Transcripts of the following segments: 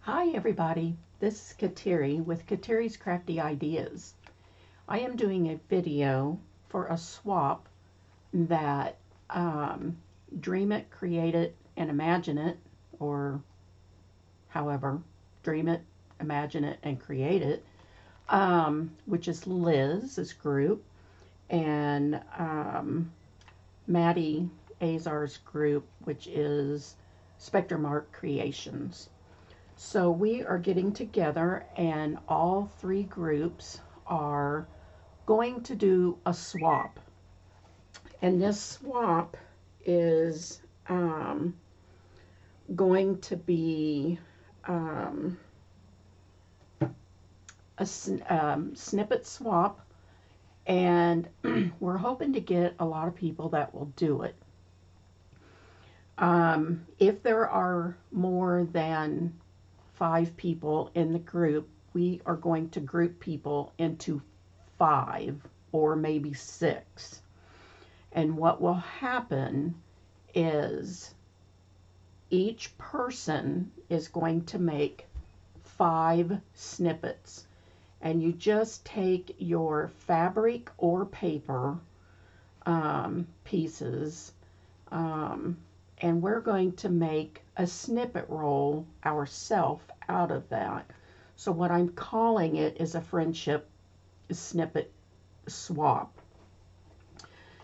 Hi everybody, this is Kateri with Kateri's Crafty Ideas. I am doing a video for a swap that Dream It, Create It, and Imagine It, or however, Dream It, Imagine It, and Create It, which is Liz's group, and Madi, Azar's group, which is Spectrum Art Creations. So we are getting together and all three groups are going to do a swap. And this swap is going to be a snippet swap. And we're hoping to get a lot of people that will do it. If there are more than 5 people in the group, we are going to group people into 5 or maybe 6. And what will happen is each person is going to make 5 snippets. And you just take your fabric or paper pieces, and we're going to make a snippet roll ourselves out of that. So what I'm calling it is a friendship snippet swap.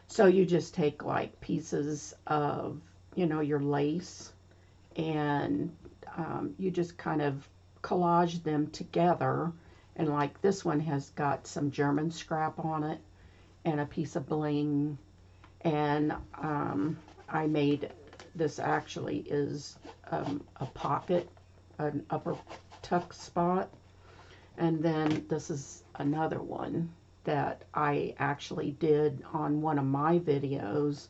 So you just take like pieces of, your lace, and you just kind of collage them together. And like this one has got some German scrap on it and a piece of bling. And I made this actually is a pocket, an upper tuck spot. And then this is another one that I actually did on one of my videos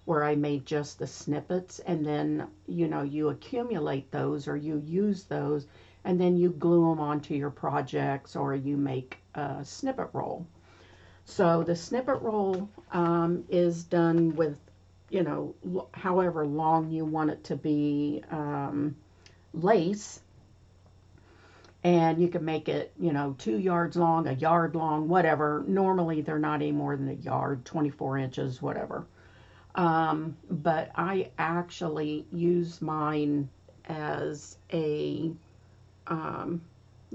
where I made just the snippets, and then you accumulate those or you use those and then you glue them onto your projects, or you make a snippet roll. So the snippet roll is done with however long you want it to be lace, and you can make it 2 yards long, a yard long, whatever. Normally they're not any more than a yard, 24 inches, whatever. But I actually use mine as a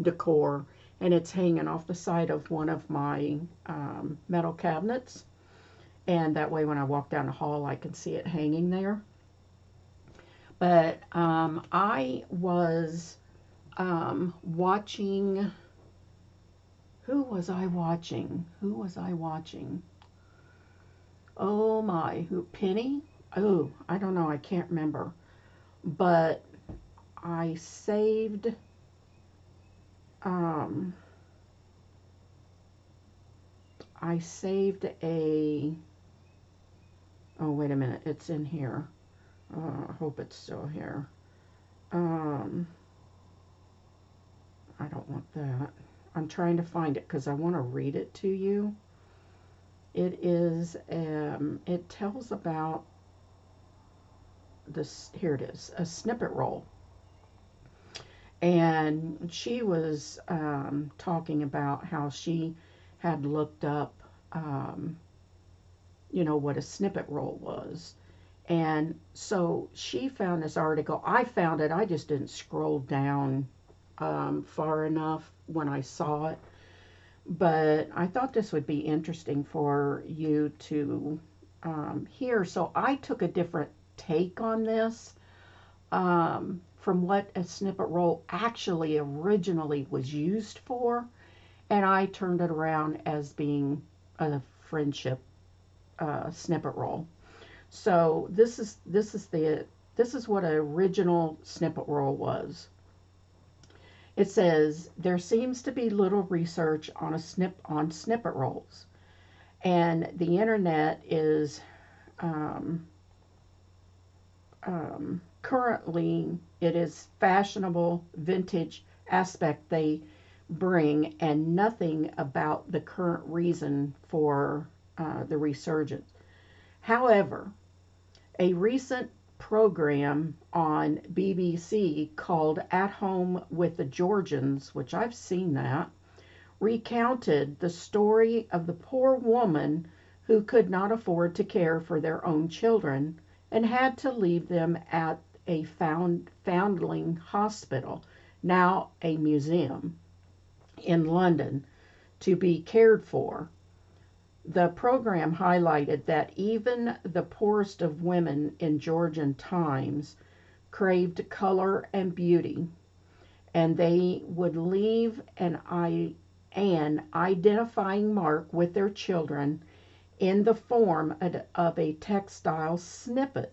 decor, and it's hanging off the side of one of my metal cabinets, and that way when I walk down the hall I can see it hanging there. But I was watching, who was I watching? Oh my, Penny? Oh, I don't know, I can't remember. But I saved a, oh wait a minute, it's in here. I hope it's still here. I don't want that. I'm trying to find it because I want to read it to you. It is, it tells about this, here it is, a snippet roll. And she was talking about how she had looked up, what a snippet roll was. And so she found this article. I found it. I just didn't scroll down far enough when I saw it. But I thought this would be interesting for you to hear. So I took a different take on this from what a snippet roll actually originally was used for, and I turned it around as being a friendship snippet roll. So this is what an original snippet roll was. It says there seems to be little research on snippet rolls, and the internet is currently, it is fashionable vintage aspect they bring, and nothing about the current reason for the resurgence. However, a recent program on BBC called At Home with the Georgians, which I've seen that, recounted the story of the poor woman who could not afford to care for their own children and had to leave them at a foundling hospital, now a museum, in London to be cared for. The program highlighted that even the poorest of women in Georgian times craved color and beauty, and they would leave an identifying mark with their children in the form of a textile snippet,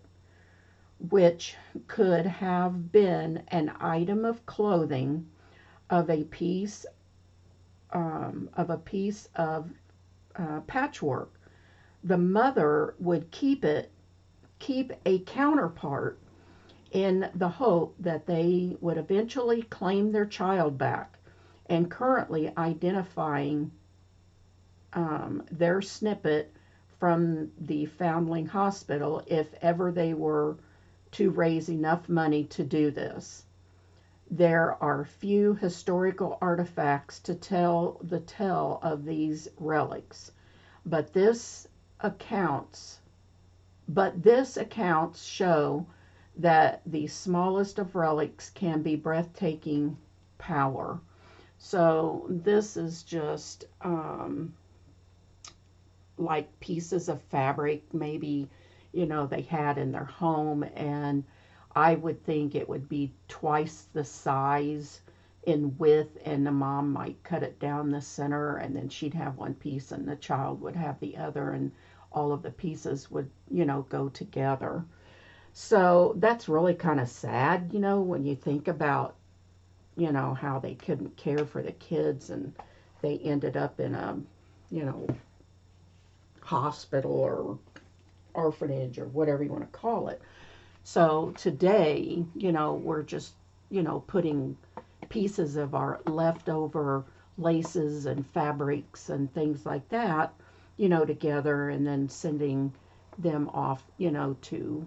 which could have been an item of clothing, of a piece of patchwork. The mother would keep a counterpart in the hope that they would eventually claim their child back, and currently identifying their snippet from the foundling hospital if ever they were to raise enough money to do this. There are few historical artifacts to tell the tale of these relics, but this accounts show that the smallest of relics can be breathtaking power. So this is just like pieces of fabric, maybe, they had in their home, and I would think it would be twice the size in width, and the mom might cut it down the center, and then she'd have one piece and the child would have the other, and all of the pieces would, go together. So that's really kind of sad, when you think about, how they couldn't care for the kids and they ended up in a, hospital or orphanage or whatever you want to call it. So today, we're just, putting pieces of our leftover laces and fabrics and things like that, together, and then sending them off, to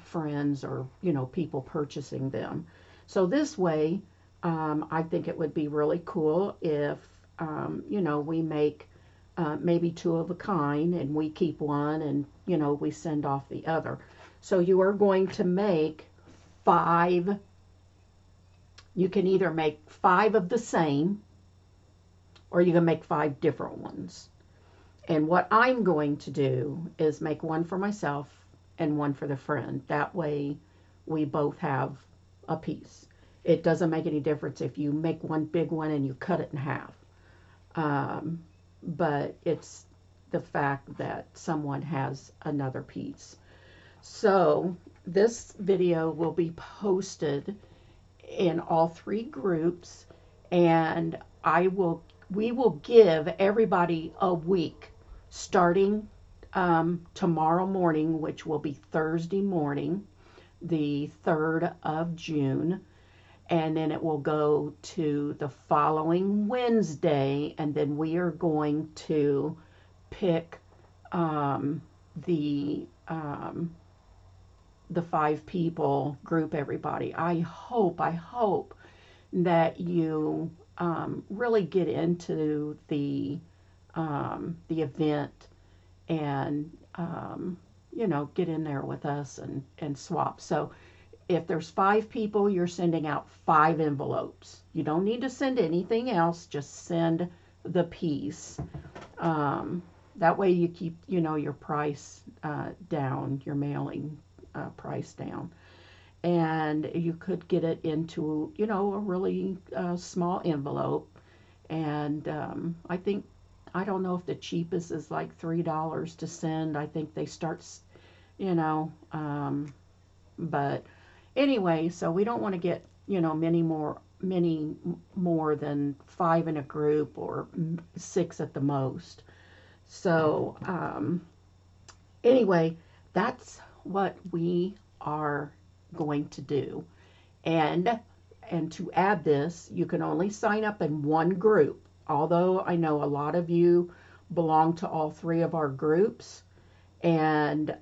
friends or, people purchasing them. So this way, I think it would be really cool if, we make maybe two of a kind and we keep one and, we send off the other. So you are going to make 5. You can either make 5 of the same, or you can make 5 different ones. And what I'm going to do is make one for myself and one for the friend. That way we both have a piece. It doesn't make any difference if you make one big one and you cut it in half. But it's the fact that someone has another piece. So this video will be posted in all 3 groups, and we will give everybody a week starting tomorrow morning, which will be Thursday morning, the 3rd of June, and then it will go to the following Wednesday, and then we are going to pick the 5 people, group everybody. I hope that you really get into the event and get in there with us and swap. So if there's 5 people, you're sending out 5 envelopes. You don't need to send anything else, just send the piece. That way you keep, your price down, your mailing price down. And you could get it into, a really small envelope. And I don't know if the cheapest is like $3 to send. I think they start, but anyway, so we don't want to get, many more than 5 in a group, or 6 at the most. So anyway, that's what we are going to do. And to add this, you can only sign up in one group. Although I know a lot of you belong to all 3 of our groups, and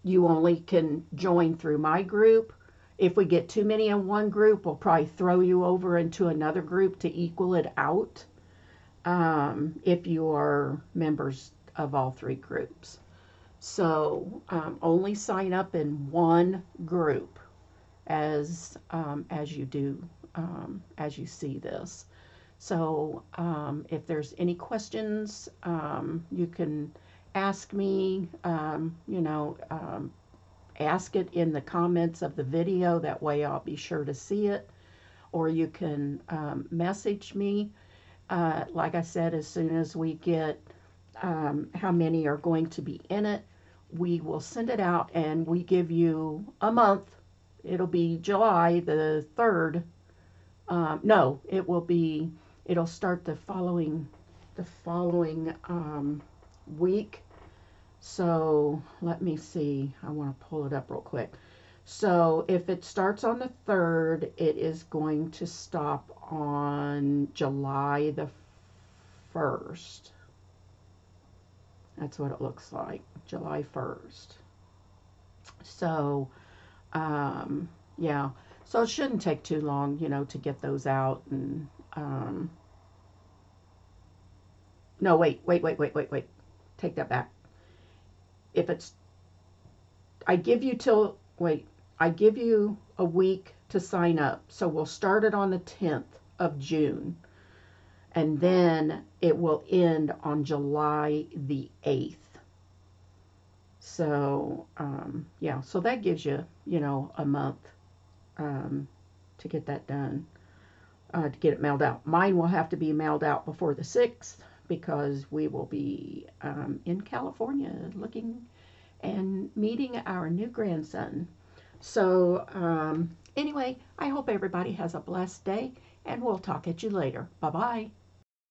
you only can join through my group. If we get too many in one group, we'll probably throw you over into another group to equal it out, if you are members of all three groups. So only sign up in one group as you do, as you see this. So if there's any questions, you can ask me, ask it in the comments of the video. That way I'll be sure to see it. Or you can message me. Like I said, as soon as we get how many are going to be in it, we will send it out, and we give you a month. It'll be July the 3rd. No, it'll start the following week. So let me see. I want to pull it up real quick. So if it starts on the 3rd, it is going to stop on July the 1st. That's what it looks like, July 1st. So, yeah. So it shouldn't take too long, to get those out. And no, wait. Take that back. If it's, I give you a week to sign up. So we'll start it on the 10th of June. And then it will end on July the 8th. So, yeah, so that gives you, a month to get that done, to get it mailed out. Mine will have to be mailed out before the 6th because we will be in California looking and meeting our new grandson. So, anyway, I hope everybody has a blessed day, and we'll talk at you later. Bye-bye.